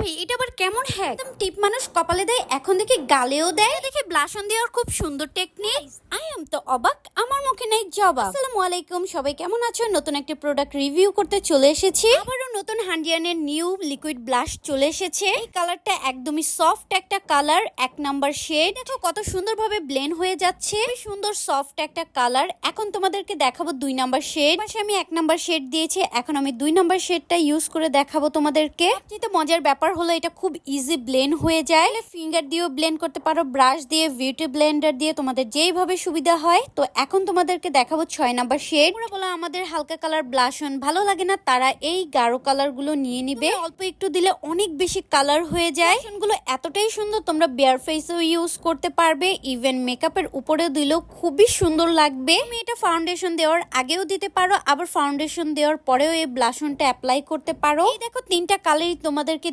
ভাই এটা আবার কেমন হ্যাক? একদম টিপ মানুষ কপালে দেয়, এখন দেখি গালেও দেয়। দেখে ব্লাশন দেওয়ার খুব সুন্দর টেকনিক। আই এম তো অবাক, আমার মুখে নাই জবাব। আসসালামু আলাইকুম, সবাই কেমন আছো? নতুন একটা প্রোডাক্ট রিভিউ করতে চলে এসেছি। আবারও নতুন হান্ডিয়ানের নিউ লিকুইড ব্লাশ চলে এসেছে। এই কালারটা একদমই সফট একটা কালার, 1 নাম্বার শেড। দেখো কত সুন্দরভাবে ব্লেন্ড হয়ে যাচ্ছে, সুন্দর সফট একটা কালার। এখন তোমাদেরকে দেখাবো 2 নাম্বার শেড। পাশে আমি 1 নাম্বার শেড দিয়েছি, এখন আমি 2 নাম্বার শেডটা ইউজ করে দেখাবো তোমাদেরকে। সবচেয়ে মজার ব্যাপার হলো এটা খুব ইজি ব্লেন্ড হয়ে যায়। ফিঙ্গার দিয়েও ব্লেন্ড করতে পারো, ব্রাশ দিয়ে, বিউটি ব্লেন্ডার দিয়ে, তোমাদের যেইভাবে সুবিধা হয়। তো এখন তোমাদেরকে দেখাবো 6 নাম্বার শেড। তোমরা বলো আমাদের হালকা কালার ব্লাশন ভালো লাগে না, তারা এই গাঢ় কালার গুলো নিয়ে নিবে। অল্প একটু দিলে অনেক বেশি কালার হয়ে যায়। গুলো এতটাই সুন্দর, তোমরা বেয়ার ফেসেও ইউজ করতে পারবে, ইভেন মেকআপের উপরেও দিলেও খুবই সুন্দর লাগবে। তুমি এটা ফাউন্ডেশন দেওয়ার আগেও দিতে পারো, আবার ফাউন্ডেশন দেওয়ার পরেও এই ব্লাশনটা অ্যাপ্লাই করতে পারো। এই দেখো 3টা কালারই তোমাদেরকে